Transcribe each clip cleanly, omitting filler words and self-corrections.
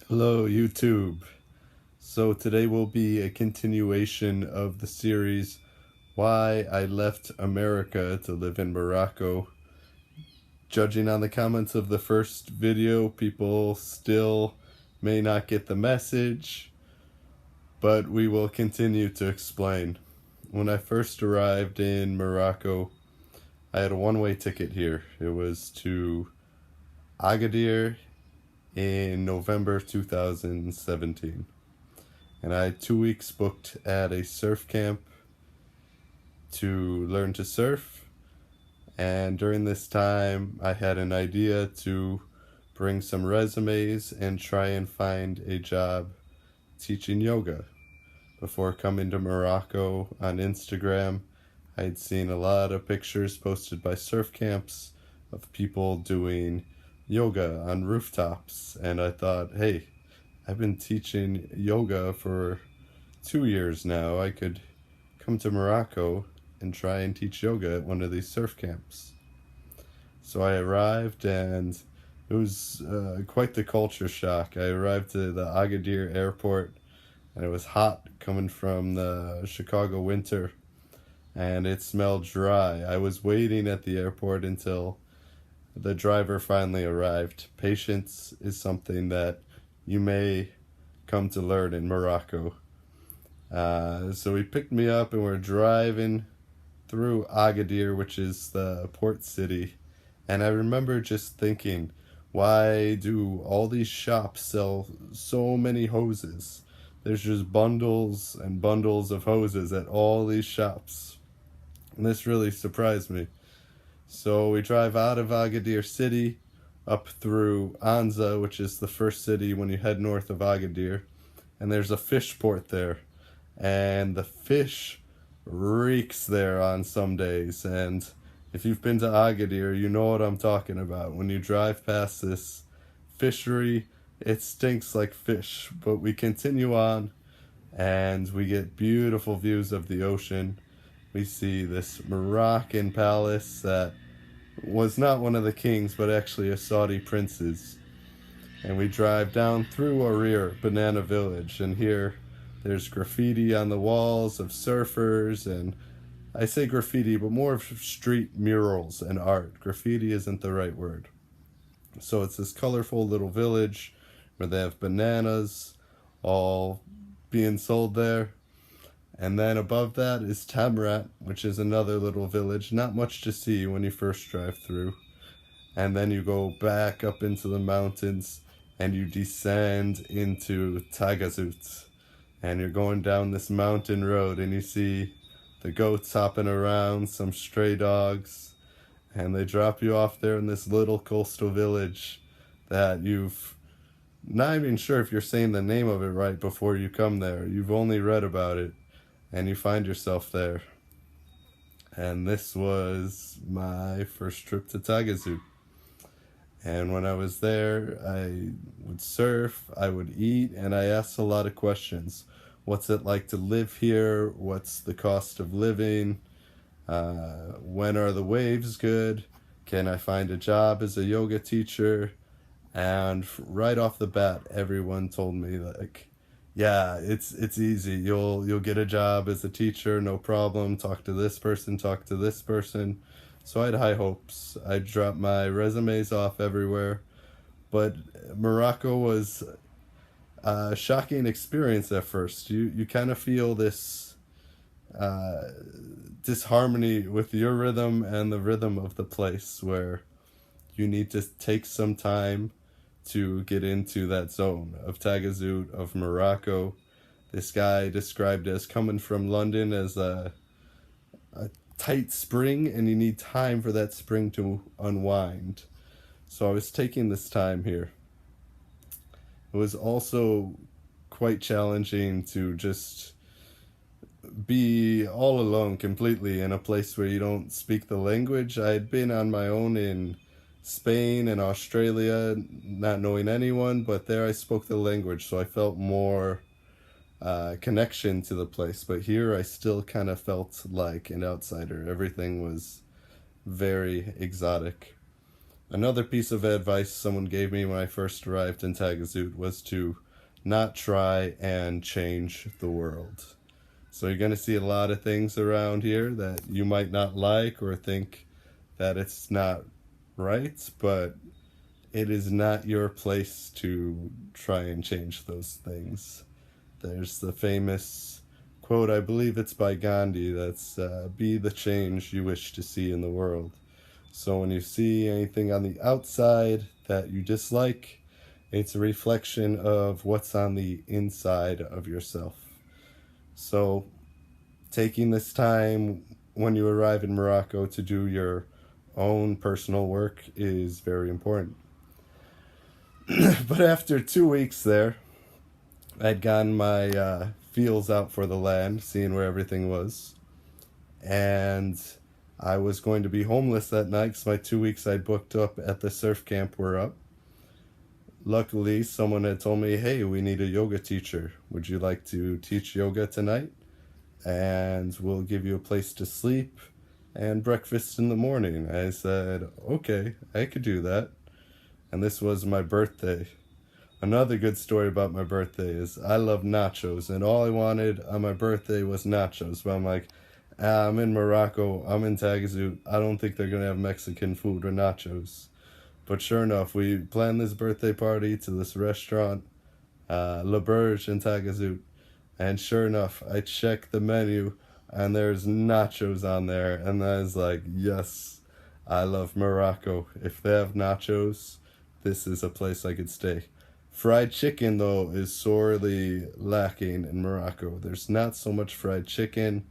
Hello, YouTube. So today will be a continuation of the series Why I Left America to Live in Morocco. Judging on the comments of the first video, people still may not get the message, but we will continue to explain. When I first arrived in Morocco, I had a one-way ticket here. It was to Agadir in November 2017. And I had 2 weeks booked at a surf camp to learn to surf. And during this time, I had an idea to bring some resumes and try and find a job teaching yoga. Before coming to Morocco, on Instagram, I had seen a lot of pictures posted by surf camps of people doing yoga on rooftops, and I thought, hey, I've been teaching yoga for 2 years now. I could come to Morocco and try and teach yoga at one of these surf camps. So I arrived, and it was quite the culture shock. I arrived to the Agadir airport, and it was hot coming from the Chicago winter, and it smelled dry. I was waiting at the airport until the driver finally arrived. Patience is something that you may come to learn in Morocco. So he picked me up and we're driving through Agadir, which is the port city. And I remember just thinking, why do all these shops sell so many hoses? There's just bundles and bundles of hoses at all these shops. And this really surprised me. So we drive out of Agadir city up through Anza, which is the first city when you head north of Agadir, and there's a fish port there, and the fish reeks there on some days. And if you've been to Agadir, you know what I'm talking about. When you drive past this fishery, it stinks like fish. But we continue on, and we get beautiful views of the ocean. We see this Moroccan palace that was not one of the kings, but actually a Saudi prince's. And we drive down through Arir, Banana Village, and here there's graffiti on the walls of surfers, and I say graffiti, but more of street murals and art. Graffiti isn't the right word. So it's this colorful little village where they have bananas all being sold there. And then above that is Tamrat, which is another little village. Not much to see when you first drive through. And then you go back up into the mountains and you descend into Tagazout. And you're going down this mountain road and you see the goats hopping around, some stray dogs. And they drop you off there in this little coastal village that you've not even sure if you're saying the name of it right before you come there. You've only read about it. And you find yourself there. And this was my first trip to Tagazout. And when I was there, I would surf, I would eat, and I asked a lot of questions. What's it like to live here? What's the cost of living? When are the waves good? Can I find a job as a yoga teacher? And right off the bat, everyone told me, like, yeah, it's easy. You'll get a job as a teacher, no problem. Talk to this person, talk to this person. So I had high hopes. I dropped my resumes off everywhere. But Morocco was a shocking experience at first. You kind of feel this disharmony with your rhythm and the rhythm of the place, where you need to take some time to get into that zone of Tagazout, of Morocco. This guy described as coming from London as a tight spring, and you need time for that spring to unwind. So I was taking this time here. It was also quite challenging to just be all alone completely in a place where you don't speak the language. I had been on my own in Spain and Australia, not knowing anyone, but there I spoke the language, so I felt more connection to the place. But here I still kind of felt like an outsider. Everything was very exotic. Another piece of advice someone gave me when I first arrived in Tagazoot was to not try and change the world. So you're going to see a lot of things around here that you might not like or think that it's not right, but it is not your place to try and change those things. There's the famous quote, I believe it's by Gandhi, that's be the change you wish to see in the world. So when you see anything on the outside that you dislike, it's a reflection of what's on the inside of yourself. So taking this time when you arrive in Morocco to do your own personal work is very important. But after 2 weeks there, I'd gotten my feels out for the land, seeing where everything was. And I was going to be homeless that night because my 2 weeks I'd booked up at the surf camp were up. Luckily, someone had told me, hey, we need a yoga teacher. Would you like to teach yoga tonight? And we'll give you a place to sleep and breakfast in the morning. I said, okay, I could do that. And this was my birthday. Another good story about my birthday is I love nachos, and all I wanted on my birthday was nachos. But I'm like, I'm in Morocco, I'm in Tagazout, I don't think they're going to have Mexican food or nachos. But sure enough, we planned this birthday party to this restaurant, La Berge in Tagazout. And sure enough, I checked the menu and there's nachos on there. And I was like, yes, I love Morocco. If they have nachos, this is a place I could stay. Fried chicken, though, is sorely lacking in Morocco. There's not so much fried chicken.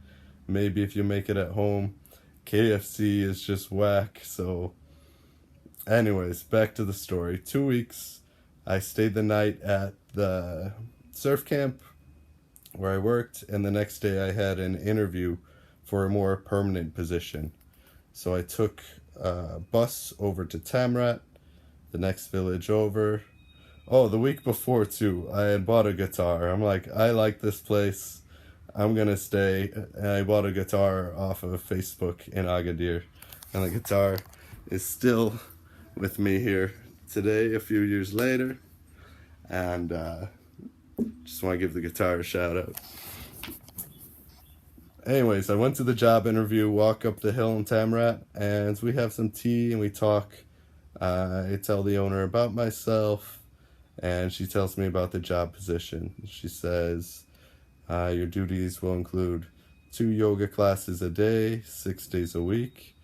Maybe if you make it at home. KFC is just whack. So anyways, back to the story. 2 weeks, I stayed the night at the surf camp where I worked, and the next day I had an interview for a more permanent position. So I took a bus over to Tamrat, the next village over. Oh, the week before too, I had bought a guitar. I'm like, I like this place. I'm gonna stay. And I bought a guitar off of Facebook in Agadir. And the guitar is still with me here today, a few years later. And just want to give the guitar a shout out. Anyways, I went to the job interview, walk up the hill in Tamrat, and we have some tea and we talk. I tell the owner about myself, and she tells me about the job position. She says, your duties will include 2 yoga classes a day, 6 days a week.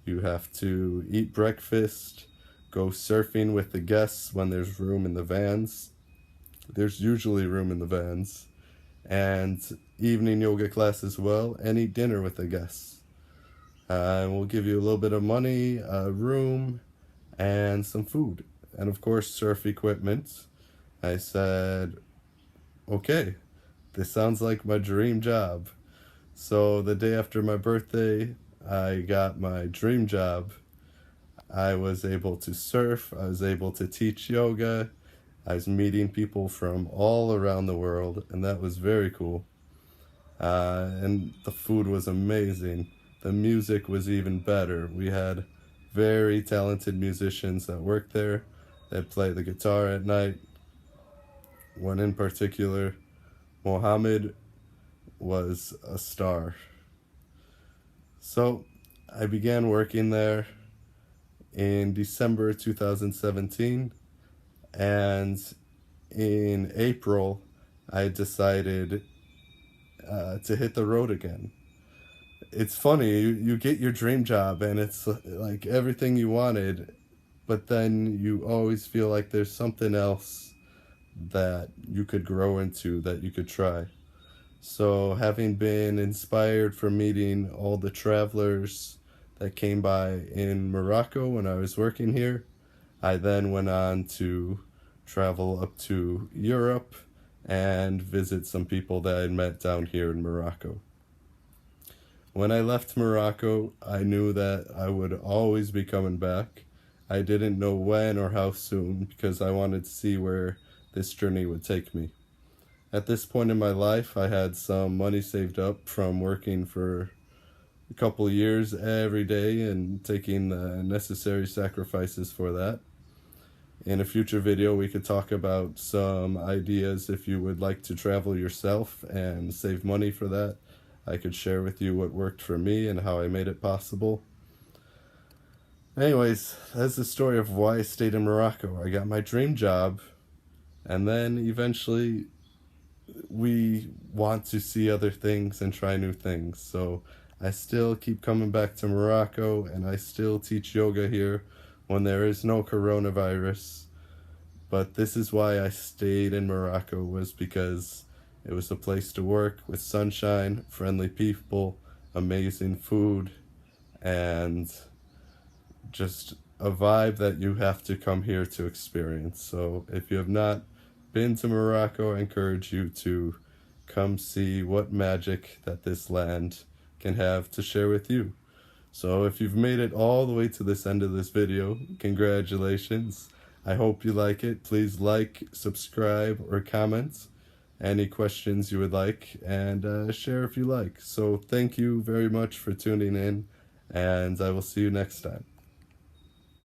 You have to eat breakfast, go surfing with the guests when there's room in the vans. There's usually room in the vans. And evening yoga class as well, and eat dinner with the guests. We'll give you a little bit of money, a room, and some food. And of course, surf equipment. I said, okay, this sounds like my dream job. So the day after my birthday, I got my dream job. I was able to surf, I was able to teach yoga, I was meeting people from all around the world, and that was very cool. And the food was amazing. The music was even better. We had very talented musicians that worked there that play the guitar at night. One in particular, Mohammed, was a star. So I began working there in December 2017, and in April I decided to hit the road again. It's funny, you get your dream job and it's like everything you wanted, but then you always feel like there's something else that you could grow into, that you could try. So having been inspired from meeting all the travelers that came by in Morocco when I was working here, I then went on to travel up to Europe and visit some people that I'd met down here in Morocco. When I left Morocco, I knew that I would always be coming back. I didn't know when or how soon because I wanted to see where this journey would take me. At this point in my life, I had some money saved up from working for a couple years every day and taking the necessary sacrifices for that. In a future video, we could talk about some ideas if you would like to travel yourself and save money for that. I could share with you what worked for me and how I made it possible. Anyways, that's the story of why I stayed in Morocco. I got my dream job, and then eventually we want to see other things and try new things. So I still keep coming back to Morocco, and I still teach yoga here when there is no coronavirus. But this is why I stayed in Morocco, was because it was a place to work with sunshine, friendly people, amazing food, and just a vibe that you have to come here to experience. So if you have not been to Morocco, I encourage you to come see what magic that this land can have to share with you. So if you've made it all the way to this end of this video, congratulations. I hope you like it. Please like, subscribe, or comment any questions you would like, and share if you like. So thank you very much for tuning in, and I will see you next time.